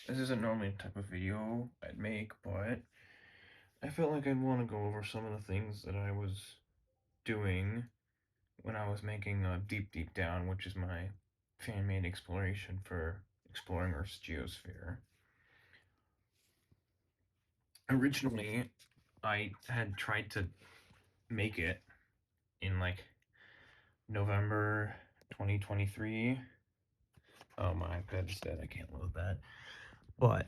This isn't normally the type of video I'd make, but I felt like I'd want to go over some of the things that I was doing when I was making Deep Deep Down, which is my fan-made exploration for exploring Earth's geosphere. Originally, I had tried to make it in like November 2023. Oh, my iPad is dead. I can't load that. But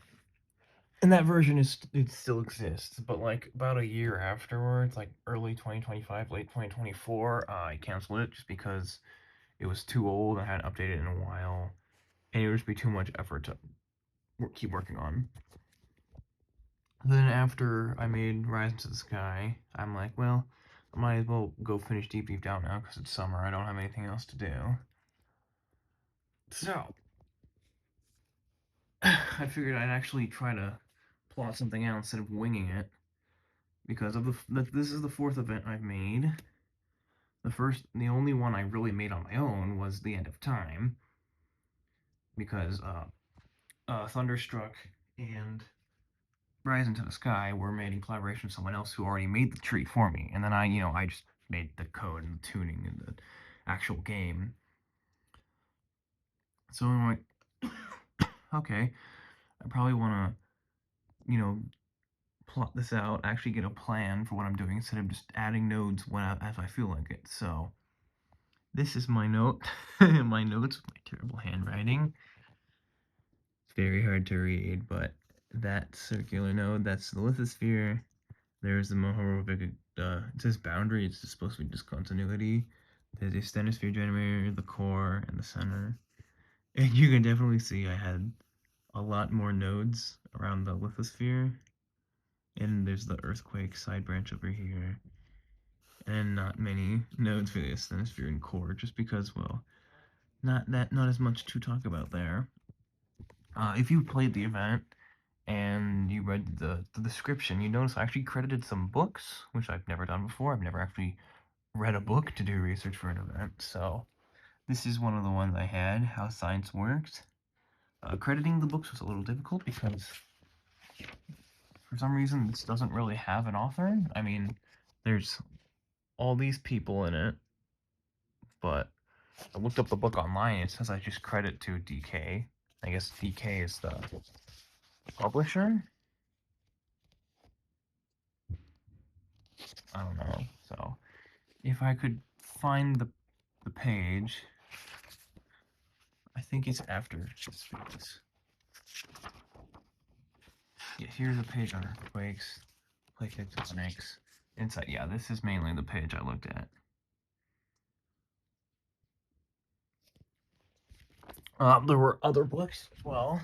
and that version it still exists, but like about a year afterwards, like early 2025, late 2024, I canceled it just because it was too old. I hadn't updated it in a while, and it would just be too much effort to keep working on. Then after I made Rise into the Sky, I'm like, well, I might as well go finish Deep Deep Down now because it's summer. I don't have anything else to do. So I figured I'd actually try to plot something out instead of winging it because of this is the fourth event I've made. The only one I really made on my own was The End of Time because Thunderstruck and Rise into the Sky were made in collaboration with someone else who already made the tree for me, and then I just made the code and the tuning and the actual game. So I'm like, okay, I probably want to, plot this out, actually get a plan for what I'm doing instead of just adding nodes as I feel like it. So this is my note, my notes, my terrible handwriting. It's very hard to read, but that circular node, that's the lithosphere. There's the Mohorovic, it says boundary, it's just supposed to be discontinuity. There's the asthenosphere generator, the core, and the center. And you can definitely see I had a lot more nodes around the lithosphere. And there's the earthquake side branch over here. And not many nodes for the asthenosphere and core, just because, well, not as much to talk about there. If you played the event and you read the description, you notice I actually credited some books, which I've never done before. I've never actually read a book to do research for an event, so this is one of the ones I had, How Science Works. Crediting the books was a little difficult because for some reason this doesn't really have an author. I mean, there's all these people in it, but I looked up the book online. It says I just credit to DK. I guess DK is the publisher. I don't know. So if I could find the page, I think it's after this phase. Yeah, here's a page on earthquakes, plate tectonics, inside. Yeah, this is mainly the page I looked at. There were other books as well.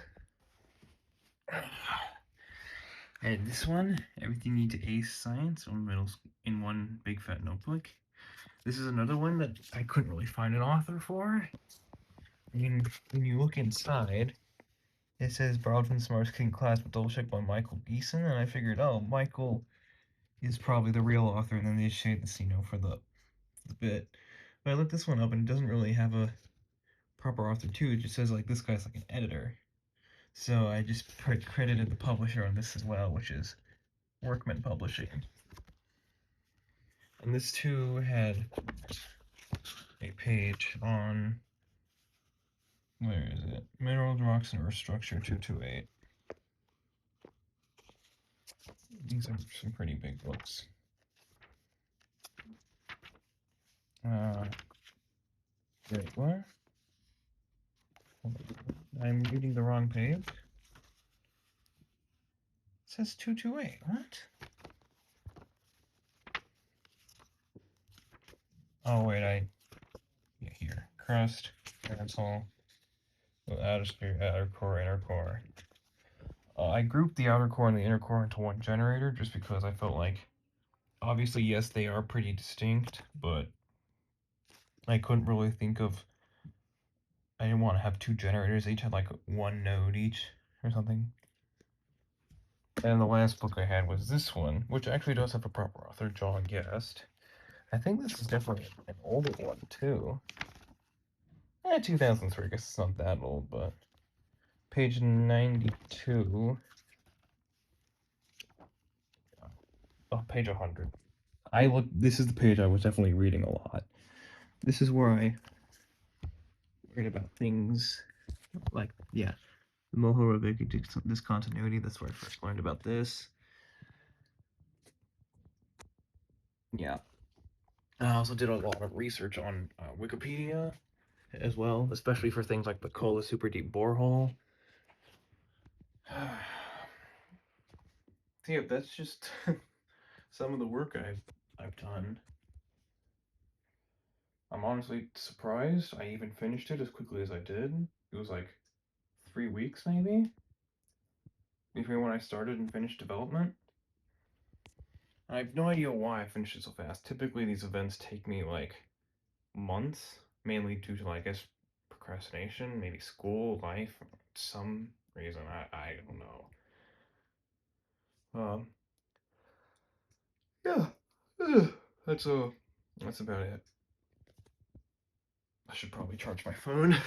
And this one, Everything You Need to Ace Science in one big fat notebook. This is another one that I couldn't really find an author for. I mean, when you look inside, it says borrowed from the Smartest Kid in Class, but double checked by Michael Beeson, and I figured, oh, Michael is probably the real author, and then they shade this, for the bit. But I looked this one up, and it doesn't really have a proper author too. It just says like this guy's like an editor. So I just credited the publisher on this as well, which is Workman Publishing. And this too had a page on, where is it? Minerals, Rocks, and Earth Structure 228. These are some pretty big books. Wait, what? I'm reading the wrong page. It says 228. What? Oh, wait, yeah, here. Crust, mantle, outer sphere, outer core, inner core. I grouped the outer core and the inner core into one generator just because I felt like, obviously, yes, they are pretty distinct, but I couldn't really think of, I didn't want to have two generators. They each had like one node each or something. And the last book I had was this one, which actually does have a proper author, John Guest. I think this is definitely an older one, too. 2003, I guess it's not that old, but page 92. Oh, page 100. This is the page I was definitely reading a lot. This is where I read about things like, yeah, the Mohorovic discontinuity. That's where I first learned about this. Yeah. I also did a lot of research on Wikipedia as well, especially for things like the Kola super deep borehole. So yeah, that's just some of the work I've done. I'm honestly surprised I even finished it as quickly as I did. It was like 3 weeks maybe between when I started and finished development. I have no idea why I finished it so fast. Typically these events take me like months, mainly due to, I guess, procrastination, maybe school, life, some reason. I don't know. Yeah. Ugh. That's about it. I should probably charge my phone.